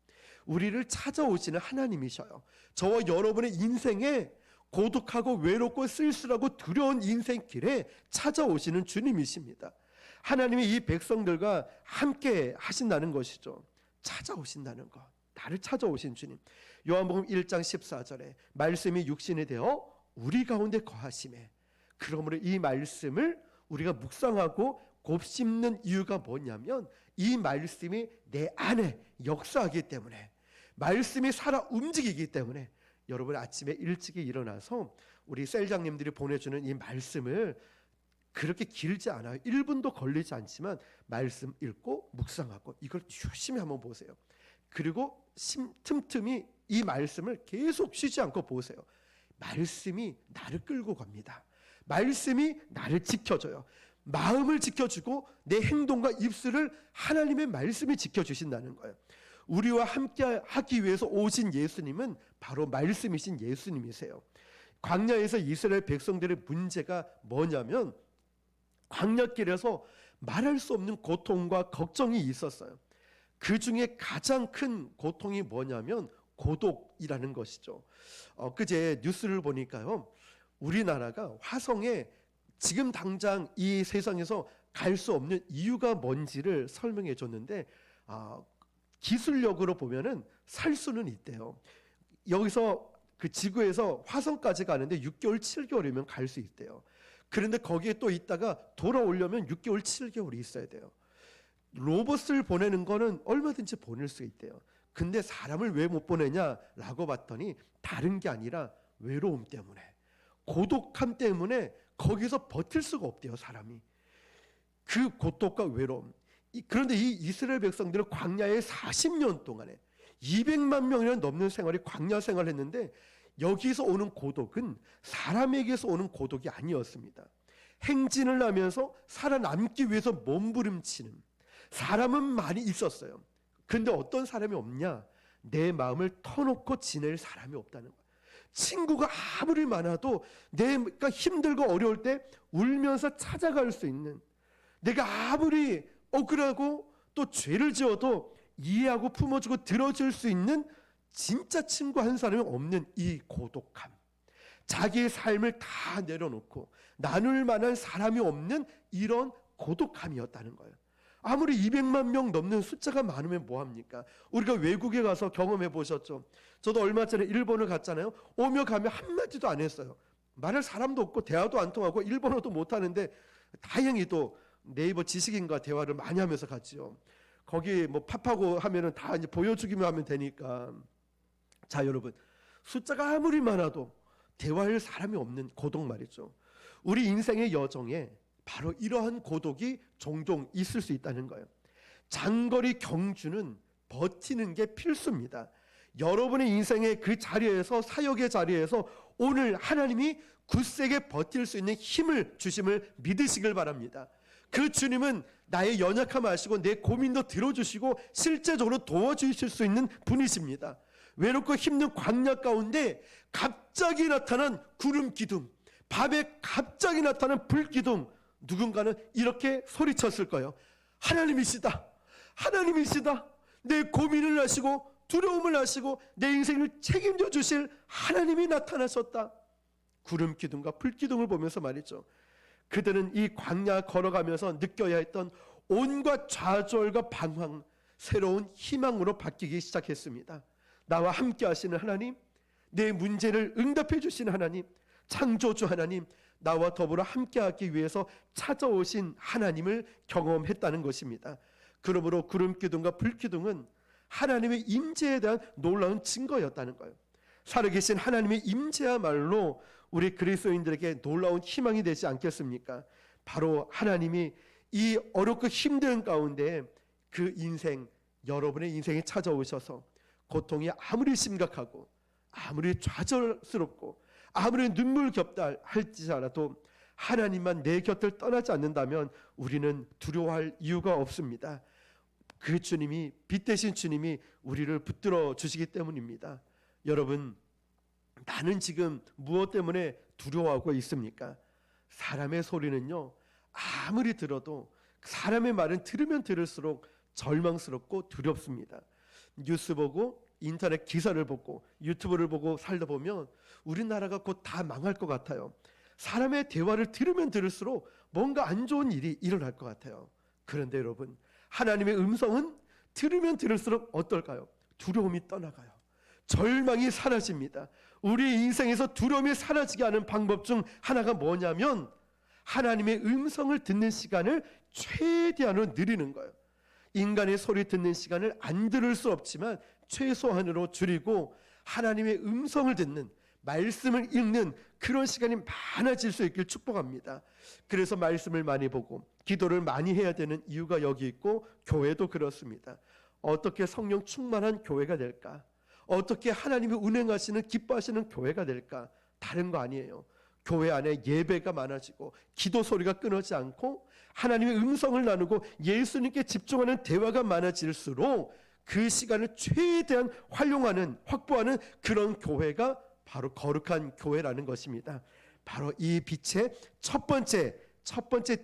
우리를 찾아오시는 하나님이셔요. 저와 여러분의 인생에 고독하고 외롭고 쓸쓸하고 두려운 인생길에 찾아오시는 주님이십니다. 하나님이 이 백성들과 함께 하신다는 것이죠. 찾아오신다는 것, 나를 찾아오신 주님. 요한복음 1장 14절에 말씀이 육신이 되어 우리 가운데 거하심에, 그러므로 이 말씀을 우리가 묵상하고 곱씹는 이유가 뭐냐면 이 말씀이 내 안에 역사하기 때문에, 말씀이 살아 움직이기 때문에 여러분 아침에 일찍 일어나서 우리 셀장님들이 보내주는 이 말씀을 그렇게 길지 않아요. 1분도 걸리지 않지만 말씀 읽고 묵상하고 이걸 열심히 한번 보세요. 그리고 틈틈이 이 말씀을 계속 쉬지 않고 보세요. 말씀이 나를 끌고 갑니다. 말씀이 나를 지켜줘요. 마음을 지켜주고 내 행동과 입술을 하나님의 말씀이 지켜주신다는 거예요. 우리와 함께 하기 위해서 오신 예수님은 바로 말씀이신 예수님이세요. 광야에서 이스라엘 백성들의 문제가 뭐냐면 광야길에서 말할 수 없는 고통과 걱정이 있었어요. 그 중에 가장 큰 고통이 뭐냐면 고독이라는 것이죠. 그제 뉴스를 보니까요, 우리나라가 화성에 지금 당장 이 세상에서 갈 수 없는 이유가 뭔지를 설명해 줬는데 기술력으로 보면은 살 수는 있대요. 여기서 그 지구에서 화성까지 가는데 6개월, 7개월이면 갈 수 있대요. 그런데 거기에 또 있다가 돌아오려면 6개월, 7개월이 있어야 돼요. 로봇을 보내는 거는 얼마든지 보낼 수 있대요. 근데 사람을 왜 못 보내냐라고 봤더니 다른 게 아니라 외로움 때문에, 고독함 때문에 거기서 버틸 수가 없대요, 사람이. 그 고독과 외로움. 그런데 이 이스라엘 백성들은 광야에 40년 동안에 200만 명이나 넘는 생활이 광야 생활했는데 여기서 오는 고독은 사람에게서 오는 고독이 아니었습니다. 행진을 하면서 살아남기 위해서 몸부림치는 사람은 많이 있었어요. 근데 어떤 사람이 없냐? 내 마음을 터놓고 지낼 사람이 없다는 거예요. 친구가 아무리 많아도 내가 힘들고 어려울 때 울면서 찾아갈 수 있는, 내가 아무리 억울하고 또 죄를 지어도 이해하고 품어주고 들어줄 수 있는 진짜 친구 한 사람이 없는 이 고독함, 자기의 삶을 다 내려놓고 나눌 만한 사람이 없는 이런 고독함이었다는 거예요. 아무리 200만 명 넘는 숫자가 많으면 뭐합니까? 우리가 외국에 가서 경험해 보셨죠? 저도 얼마 전에 일본을 갔잖아요. 오며 가며 한마디도 안 했어요. 말할 사람도 없고 대화도 안 통하고 일본어도 못하는데 다행히도 네이버 지식인과 대화를 많이 하면서 갔지요. 거기 뭐 팝하고 하면은 다 이제 보여주기만 하면 되니까. 자, 여러분, 숫자가 아무리 많아도 대화할 사람이 없는 고독 말이죠. 우리 인생의 여정에 바로 이러한 고독이 종종 있을 수 있다는 거예요. 장거리 경주는 버티는 게 필수입니다. 여러분의 인생의 그 자리에서, 사역의 자리에서 오늘 하나님이 굳세게 버틸 수 있는 힘을 주심을 믿으시길 바랍니다. 그 주님은 나의 연약함 아시고 내 고민도 들어주시고 실제적으로 도와주실 수 있는 분이십니다. 외롭고 힘든 광야 가운데 갑자기 나타난 구름 기둥, 밤에 갑자기 나타난 불 기둥, 누군가는 이렇게 소리쳤을 거예요. 하나님이시다. 하나님이시다. 내 고민을 아시고 두려움을 아시고 내 인생을 책임져 주실 하나님이 나타나셨다. 구름 기둥과 불 기둥을 보면서 말이죠. 그들은 이 광야 걸어가면서 느껴야 했던 온갖 좌절과 방황, 새로운 희망으로 바뀌기 시작했습니다. 나와 함께 하시는 하나님, 내 문제를 응답해 주시는 하나님, 창조주 하나님, 나와 더불어 함께하기 위해서 찾아오신 하나님을 경험했다는 것입니다. 그러므로 구름 기둥과 불 기둥은 하나님의 임재에 대한 놀라운 증거였다는 거예요. 살아계신 하나님의 임재야말로 우리 그리스도인들에게 놀라운 희망이 되지 않겠습니까? 바로 하나님이 이 어렵고 힘든 가운데 그 인생, 여러분의 인생에 찾아오셔서 고통이 아무리 심각하고 아무리 좌절스럽고 아무리 눈물겹다 할지라도 하나님만 내 곁을 떠나지 않는다면 우리는 두려워할 이유가 없습니다. 그 주님이, 빛 대신 주님이 우리를 붙들어 주시기 때문입니다. 여러분, 나는 지금 무엇 때문에 두려워하고 있습니까? 사람의 소리는요, 아무리 들어도 사람의 말은 들으면 들을수록 절망스럽고 두렵습니다. 뉴스 보고 인터넷 기사를 보고 유튜브를 보고 살다 보면 우리나라가 곧 다 망할 것 같아요. 사람의 대화를 들으면 들을수록 뭔가 안 좋은 일이 일어날 것 같아요. 그런데 여러분, 하나님의 음성은 들으면 들을수록 어떨까요? 두려움이 떠나가요. 절망이 사라집니다. 우리 인생에서 두려움이 사라지게 하는 방법 중 하나가 뭐냐면 하나님의 음성을 듣는 시간을 최대한으로 늘리는 거예요. 인간의 소리 듣는 시간을 안 들을 수 없지만 최소한으로 줄이고 하나님의 음성을 듣는, 말씀을 읽는 그런 시간이 많아질 수 있길 축복합니다. 그래서 말씀을 많이 보고 기도를 많이 해야 되는 이유가 여기 있고, 교회도 그렇습니다. 어떻게 성령 충만한 교회가 될까? 어떻게 하나님이 운행하시는, 기뻐하시는 교회가 될까? 다른 거 아니에요. 교회 안에 예배가 많아지고 기도 소리가 끊어지지 않고 하나님의 음성을 나누고 예수님께 집중하는 대화가 많아질수록 그 시간을 최대한 활용하는, 확보하는 그런 교회가 바로 거룩한 교회라는 것입니다. 바로 이 빛의 첫 번째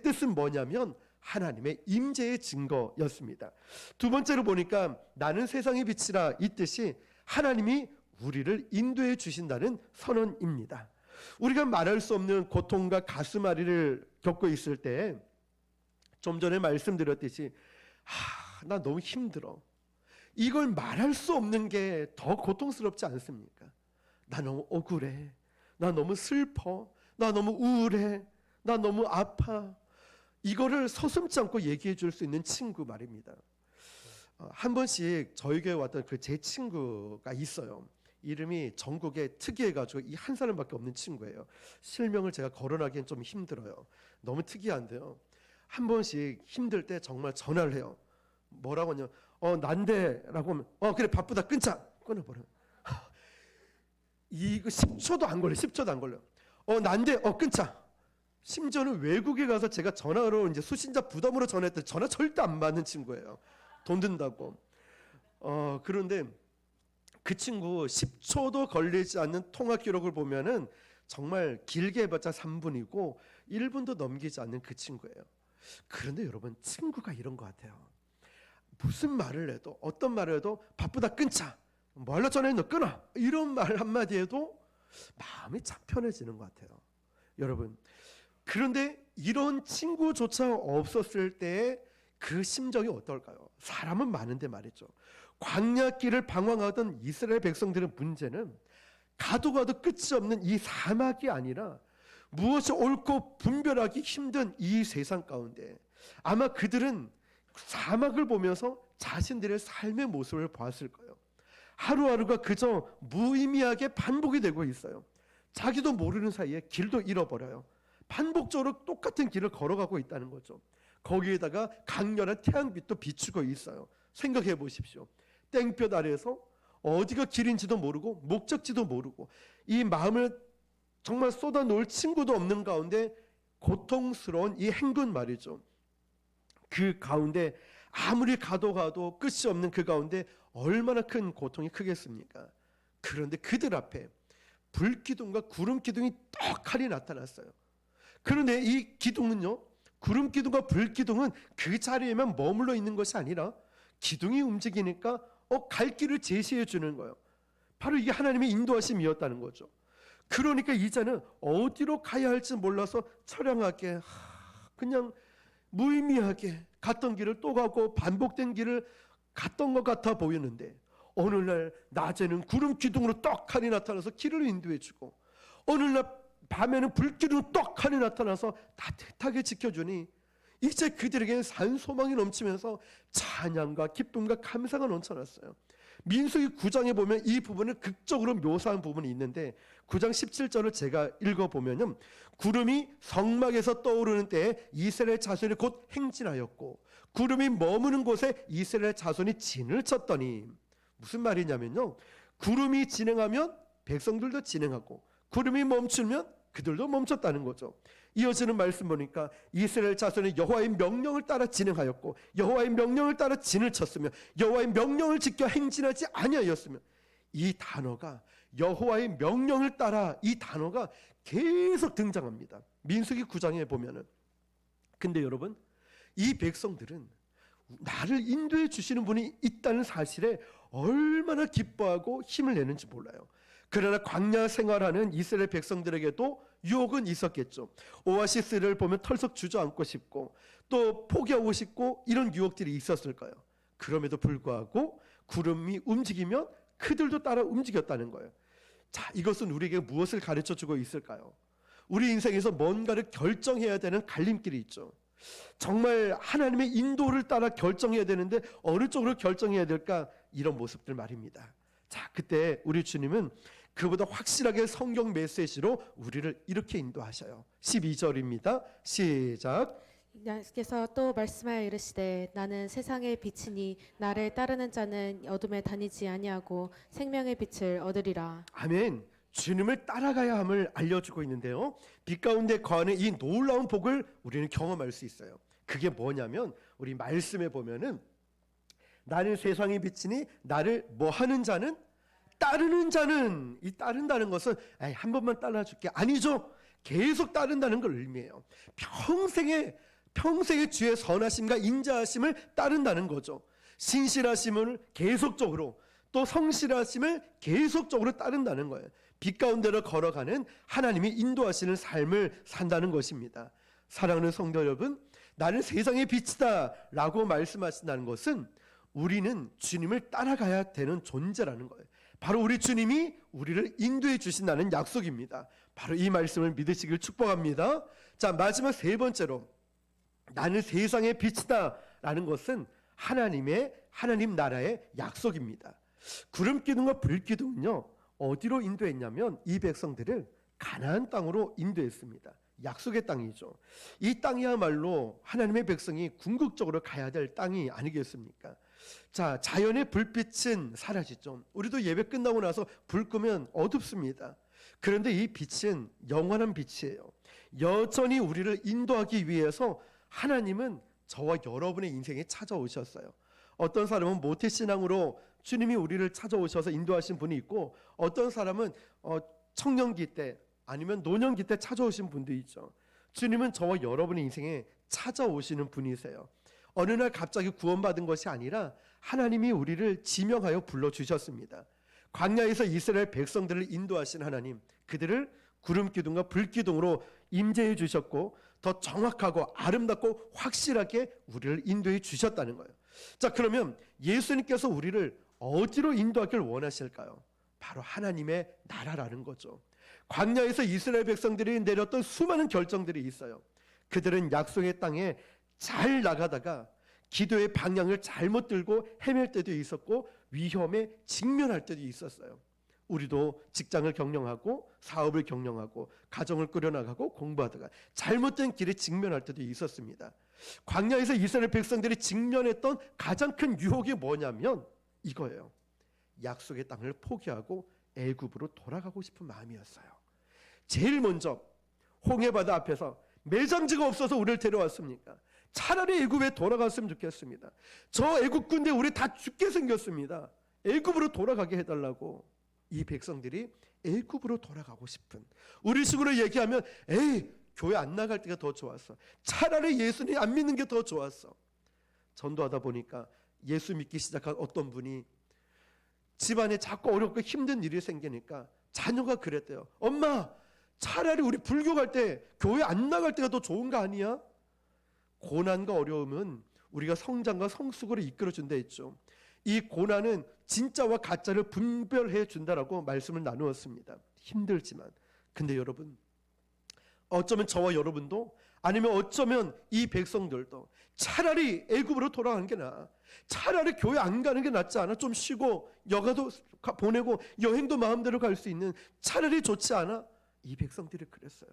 뜻은 뭐냐면 하나님의 임재의 증거였습니다. 두 번째로 보니까 나는 세상의 빛이라, 이 뜻이 하나님이 우리를 인도해 주신다는 선언입니다. 우리가 말할 수 없는 고통과 가슴앓이를 겪고 있을 때 좀 전에 말씀드렸듯이 나 너무 힘들어. 이걸 말할 수 없는 게 더 고통스럽지 않습니까? 나 너무 억울해. 나 너무 슬퍼. 나 너무 우울해. 나 너무 아파. 이거를 서슴지 않고 얘기해 줄 수 있는 친구 말입니다. 한 번씩 저희 교회 왔던 그 제 친구가 있어요. 이름이 전국에 특이해가지고 이 한 사람밖에 없는 친구예요. 실명을 제가 거론하기엔 좀 힘들어요. 너무 특이한데요. 한 번씩 힘들 때 정말 전화를 해요. 뭐라고 하냐? 난데 라고 하면 그래 바쁘다 끊자. 끊어버려요. 이거 10초도 안 걸려. 10초도 안 걸려. 난데 끊자. 심지어는 외국에 가서 제가 전화로 이제 수신자 부담으로 전화했더니 전화 절대 안 받는 친구예요. 돈 든다고. 그런데 그 친구 10초도 걸리지 않는 통화 기록을 보면은 정말 길게 해봤자 3분이고 1분도 넘기지 않는 그 친구예요. 그런데 여러분, 친구가 이런 것 같아요. 무슨 말을 해도, 어떤 말을 해도 바쁘다 끊자. 뭐 하려 전화했노 끊어. 이런 말 한마디 해도 마음이 참 편해지는 것 같아요. 여러분, 그런데 이런 친구조차 없었을 때 그 심정이 어떨까요? 사람은 많은데 말이죠. 광야길을 방황하던 이스라엘 백성들의 문제는 가도 가도 끝이 없는 이 사막이 아니라 무엇이 옳고 분별하기 힘든 이 세상 가운데 아마 그들은 사막을 보면서 자신들의 삶의 모습을 보았을 거예요. 하루하루가 그저 무의미하게 반복이 되고 있어요. 자기도 모르는 사이에 길도 잃어버려요. 반복적으로 똑같은 길을 걸어가고 있다는 거죠. 거기에다가 강렬한 태양빛도 비추고 있어요. 생각해 보십시오. 땡볕 아래에서 어디가 길인지도 모르고 목적지도 모르고 이 마음을 정말 쏟아놓을 친구도 없는 가운데 고통스러운 이 행군 말이죠. 그 가운데 아무리 가도 끝이 없는 그 가운데 얼마나 큰 고통이 크겠습니까? 그런데 그들 앞에 불기둥과 구름기둥이 떡하니 나타났어요. 그런데 이 기둥은요, 구름기둥과 불기둥은 그 자리에만 머물러 있는 것이 아니라 기둥이 움직이니까 갈 길을 제시해 주는 거예요. 바로 이게 하나님의 인도하심이었다는 거죠. 그러니까 이제는 어디로 가야 할지 몰라서 처량하게 그냥 무의미하게 갔던 길을 또 가고 반복된 길을 갔던 것 같아 보이는데 어느 날 낮에는 구름 기둥으로 떡하니 나타나서 길을 인도해 주고 어느 날 밤에는 불기둥으로 떡하니 나타나서 따뜻하게 지켜주니 이제 그들에게는 산소망이 넘치면서 찬양과 기쁨과 감사가 넘쳐났어요. 민수기 9장에 보면 이 부분을 극적으로 묘사한 부분이 있는데 9장 17절을 제가 읽어보면 구름이 성막에서 떠오르는 때에 이스라엘 자손이 곧 행진하였고 구름이 머무는 곳에 이스라엘 자손이 진을 쳤더니 무슨 말이냐면요, 구름이 진행하면 백성들도 진행하고 구름이 멈추면 그들도 멈췄다는 거죠. 이어지는 말씀 보니까 이스라엘 자손이 여호와의 명령을 따라 진행하였고 여호와의 명령을 따라 진을 쳤으며 여호와의 명령을 지켜 행진하지 아니하였으며 이 단어가 여호와의 명령을 따라 이 단어가 계속 등장합니다. 민수기 9장에 보면은. 근데 여러분, 이 백성들은 나를 인도해 주시는 분이 있다는 사실에 얼마나 기뻐하고 힘을 내는지 몰라요. 그러나 광야 생활하는 이스라엘 백성들에게도 유혹은 있었겠죠. 오아시스를 보면 털썩 주저앉고 싶고 또 포기하고 싶고 이런 유혹들이 있었을 거예요. 그럼에도 불구하고 구름이 움직이면 그들도 따라 움직였다는 거예요. 자, 이것은 우리에게 무엇을 가르쳐주고 있을까요? 우리 인생에서 뭔가를 결정해야 되는 갈림길이 있죠. 정말 하나님의 인도를 따라 결정해야 되는데 어느 쪽으로 결정해야 될까? 이런 모습들 말입니다. 자, 그때 우리 주님은 그보다 확실하게 성경 메시지로 우리를 이렇게 인도하셔요. 12절입니다. 시작. 예수께서 또 말씀하여 이르시되 나는 세상의 빛이니 나를 따르는 자는 어둠에 다니지 아니하고 생명의 빛을 얻으리라. 아멘. 주님을 따라가야 함을 알려주고 있는데요, 빛 가운데 거하는 이 놀라운 복을 우리는 경험할 수 있어요. 그게 뭐냐면 우리 말씀에 보면은 나는 세상의 빛이니 나를 뭐 하는 자는 따르는 자는, 이 따른다는 것은 한 번만 따라줄게 아니죠. 계속 따른다는 걸 의미해요. 평생의 주의 선하심과 인자하심을 따른다는 거죠. 신실하심을 계속적으로 또 성실하심을 계속적으로 따른다는 거예요. 빛 가운데로 걸어가는 하나님이 인도하시는 삶을 산다는 것입니다. 사랑하는 성도 여러분, 나는 세상의 빛이다 라고 말씀하신다는 것은 우리는 주님을 따라가야 되는 존재라는 거예요. 바로 우리 주님이 우리를 인도해 주신다는 약속입니다. 바로 이 말씀을 믿으시길 축복합니다. 자, 마지막 세 번째로 나는 세상의 빛이다 라는 것은 하나님 나라의 약속입니다. 구름 기둥과 불 기둥은요, 어디로 인도했냐면 이 백성들을 가나안 땅으로 인도했습니다. 약속의 땅이죠. 이 땅이야말로 하나님의 백성이 궁극적으로 가야 될 땅이 아니겠습니까? 자, 자연의 불빛은 사라지죠. 우리도 예배 끝나고 나서 불 끄면 어둡습니다. 그런데 이 빛은 영원한 빛이에요. 여전히 우리를 인도하기 위해서 하나님은 저와 여러분의 인생에 찾아오셨어요. 어떤 사람은 모태신앙으로 주님이 우리를 찾아오셔서 인도하신 분이 있고, 어떤 사람은 청년기 때 아니면 노년기 때 찾아오신 분도 있죠. 주님은 저와 여러분의 인생에 찾아오시는 분이세요. 어느 날 갑자기 구원받은 것이 아니라 하나님이 우리를 지명하여 불러주셨습니다. 광야에서 이스라엘 백성들을 인도하신 하나님, 그들을 구름 기둥과 불 기둥으로 임재해 주셨고 더 정확하고 아름답고 확실하게 우리를 인도해 주셨다는 거예요. 자, 그러면 예수님께서 우리를 어디로 인도하길 원하실까요? 바로 하나님의 나라라는 거죠. 광야에서 이스라엘 백성들이 내렸던 수많은 결정들이 있어요. 그들은 약속의 땅에 잘 나가다가 기도의 방향을 잘못 들고 헤맬 때도 있었고 위험에 직면할 때도 있었어요. 우리도 직장을 경영하고 사업을 경영하고 가정을 꾸려나가고 공부하다가 잘못된 길에 직면할 때도 있었습니다. 광야에서 이스라엘 백성들이 직면했던 가장 큰 유혹이 뭐냐면 이거예요. 약속의 땅을 포기하고 애굽으로 돌아가고 싶은 마음이었어요. 제일 먼저 홍해바다 앞에서 매장지가 없어서 우리를 데려왔습니까? 차라리 애굽에 돌아갔으면 좋겠습니다. 저 애굽 군대 우리 다 죽게 생겼습니다. 애굽으로 돌아가게 해달라고. 이 백성들이 애굽으로 돌아가고 싶은, 우리 식으로 얘기하면 에이 교회 안 나갈 때가 더 좋았어. 차라리 예수님 안 믿는 게 더 좋았어. 전도하다 보니까 예수 믿기 시작한 어떤 분이 집안에 자꾸 어렵고 힘든 일이 생기니까 자녀가 그랬대요. 엄마, 차라리 우리 불교 갈 때 교회 안 나갈 때가 더 좋은 거 아니야? 고난과 어려움은 우리가 성장과 성숙으로 이끌어준다 했죠. 이 고난은 진짜와 가짜를 분별해 준다라고 말씀을 나누었습니다. 힘들지만. 근데 여러분, 어쩌면 저와 여러분도, 아니면 어쩌면 이 백성들도 차라리 애굽으로 돌아가는 게 나아. 차라리 교회 안 가는 게 낫지 않아? 좀 쉬고 여가도 보내고 여행도 마음대로 갈 수 있는, 차라리 좋지 않아? 이 백성들이 그랬어요.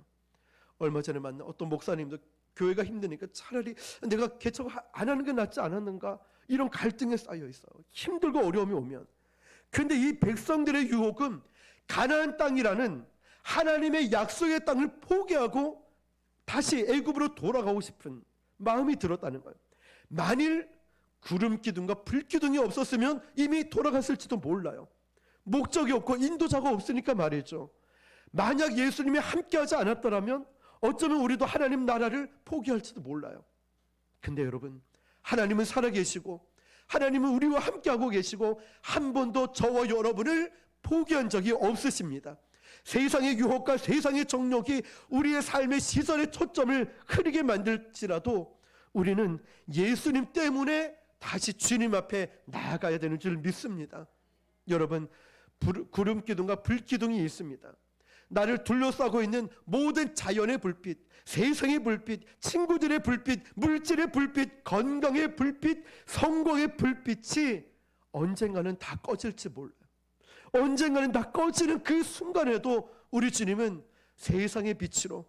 얼마 전에 만난 어떤 목사님도 교회가 힘드니까 차라리 내가 개척 안 하는 게 낫지 않았는가, 이런 갈등에 쌓여 있어요. 힘들고 어려움이 오면. 그런데 이 백성들의 유혹은 가나안 땅이라는 하나님의 약속의 땅을 포기하고 다시 애굽으로 돌아가고 싶은 마음이 들었다는 거예요. 만일 구름 기둥과 불 기둥이 없었으면 이미 돌아갔을지도 몰라요. 목적이 없고 인도자가 없으니까 말이죠. 만약 예수님이 함께하지 않았더라면 어쩌면 우리도 하나님 나라를 포기할지도 몰라요. 근데 여러분, 하나님은 살아계시고 하나님은 우리와 함께하고 계시고 한 번도 저와 여러분을 포기한 적이 없으십니다. 세상의 유혹과 세상의 정욕이 우리의 삶의 시선의 초점을 흐리게 만들지라도 우리는 예수님 때문에 다시 주님 앞에 나아가야 되는 줄 믿습니다. 여러분, 구름 기둥과 불 기둥이 있습니다. 나를 둘러싸고 있는 모든 자연의 불빛, 세상의 불빛, 친구들의 불빛, 물질의 불빛, 건강의 불빛, 성공의 불빛이 언젠가는 다 꺼질지 몰라요. 언젠가는 다 꺼지는 그 순간에도 우리 주님은 세상의 빛으로,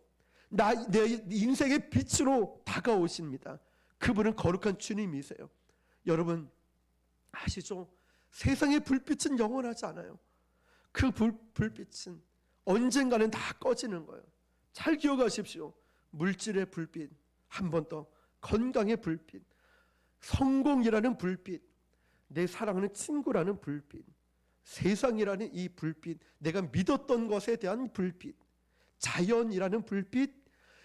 내 인생의 빛으로 다가오십니다. 그분은 거룩한 주님이세요. 여러분 아시죠? 세상의 불빛은 영원하지 않아요. 그 불빛은 언젠가는 다 꺼지는 거예요. 잘 기억하십시오. 물질의 불빛, 한 번 더 건강의 불빛, 성공이라는 불빛, 내 사랑하는 친구라는 불빛, 세상이라는 이 불빛, 내가 믿었던 것에 대한 불빛, 자연이라는 불빛,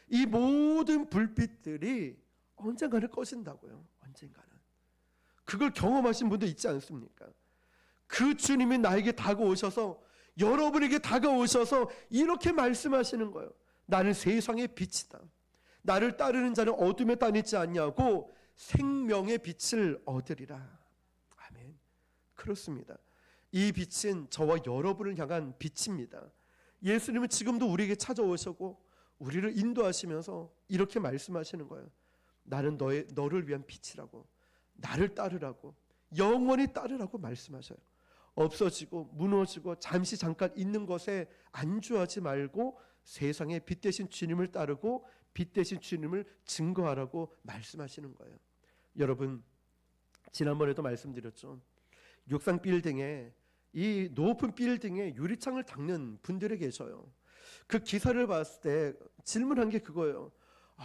이 모든 불빛들이 언젠가는 꺼진다고요. 언젠가는. 그걸 경험하신 분도 있지 않습니까? 그 주님이 나에게 다가오셔서, 여러분에게 다가오셔서 이렇게 말씀하시는 거예요. 나는 세상의 빛이다. 나를 따르는 자는 어둠에 다니지 않냐고 생명의 빛을 얻으리라. 아멘. 그렇습니다. 이 빛은 저와 여러분을 향한 빛입니다. 예수님은 지금도 우리에게 찾아오시고 우리를 인도하시면서 이렇게 말씀하시는 거예요. 나는 너를 위한 빛이라고, 나를 따르라고, 영원히 따르라고 말씀하셔요. 없어지고 무너지고 잠시 잠깐 있는 것에 안주하지 말고 세상에 빛 대신 주님을 따르고 빛 대신 주님을 증거하라고 말씀하시는 거예요. 여러분, 지난번에도 말씀드렸죠. 육상 빌딩에, 이 높은 빌딩에 유리창을 닦는 분들이 계셔요. 그 기사를 봤을 때 질문한 게 그거예요.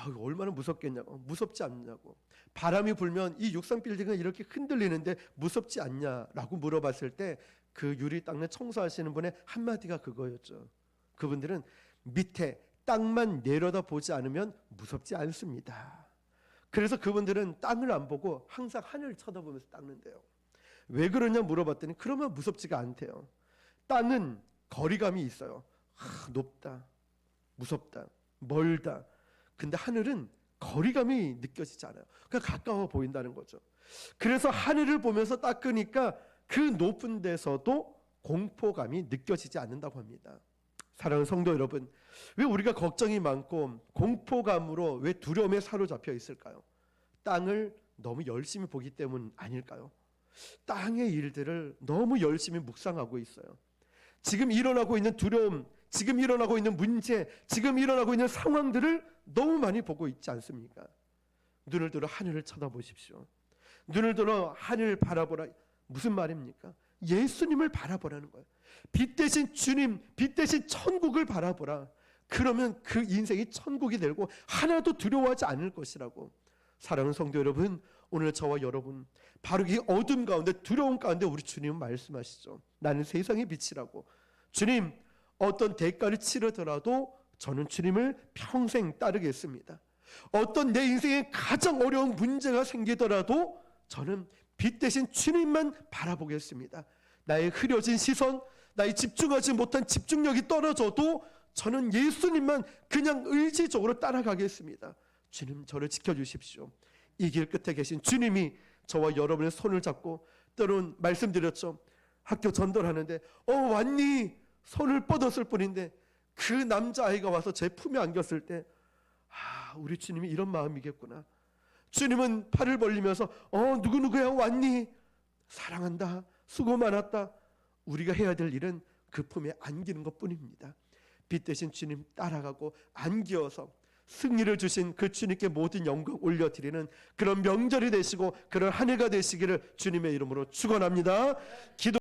이거 얼마나 무섭겠냐고, 무섭지 않냐고. 바람이 불면 이 육상 빌딩은 이렇게 흔들리는데 무섭지 않냐라고 물어봤을 때 그 유리 닦는 청소하시는 분의 한마디가 그거였죠. 그분들은 밑에 땅만 내려다 보지 않으면 무섭지 않습니다. 그래서 그분들은 땅을 안 보고 항상 하늘을 쳐다보면서 닦는데요. 왜 그러냐 물어봤더니 그러면 무섭지가 않대요. 땅은 거리감이 있어요. 높다, 무섭다, 멀다. 근데 하늘은 거리감이 느껴지지 않아요. 그냥 가까워 보인다는 거죠. 그래서 하늘을 보면서 닦으니까 그 높은 데서도 공포감이 느껴지지 않는다고 합니다. 사랑하는 성도 여러분, 왜 우리가 걱정이 많고 공포감으로 왜 두려움에 사로잡혀 있을까요? 땅을 너무 열심히 보기 때문 아닐까요? 땅의 일들을 너무 열심히 묵상하고 있어요. 지금 일어나고 있는 두려움, 지금 일어나고 있는 문제, 지금 일어나고 있는 상황들을 너무 많이 보고 있지 않습니까? 눈을 들어 하늘을 쳐다보십시오. 눈을 들어 하늘을 바라보라. 무슨 말입니까? 예수님을 바라보라는 거예요. 빛 대신 주님, 빛 대신 천국을 바라보라. 그러면 그 인생이 천국이 되고 하나도 두려워하지 않을 것이라고. 사랑하는 성도 여러분, 오늘 저와 여러분 바로 이 어둠 가운데, 두려움 가운데 우리 주님은 말씀하시죠. 나는 세상의 빛이라고. 주님, 어떤 대가를 치르더라도 저는 주님을 평생 따르겠습니다. 어떤 내 인생에 가장 어려운 문제가 생기더라도 저는 빛 대신 주님만 바라보겠습니다. 나의 흐려진 시선, 나의 집중하지 못한 집중력이 떨어져도 저는 예수님만 그냥 의지적으로 따라가겠습니다. 주님, 저를 지켜주십시오. 이 길 끝에 계신 주님이 저와 여러분의 손을 잡고, 때론 말씀드렸죠. 학교 전도하는데 왔니? 손을 뻗었을 뿐인데 그 남자아이가 와서 제 품에 안겼을 때 우리 주님이 이런 마음이겠구나. 주님은 팔을 벌리면서 누구누구야 왔니? 사랑한다, 수고 많았다. 우리가 해야 될 일은 그 품에 안기는 것뿐입니다. 빛 대신 주님 따라가고 안기어서 승리를 주신 그 주님께 모든 영광 올려드리는 그런 명절이 되시고 그런 한 해가 되시기를 주님의 이름으로 축원합니다. 기도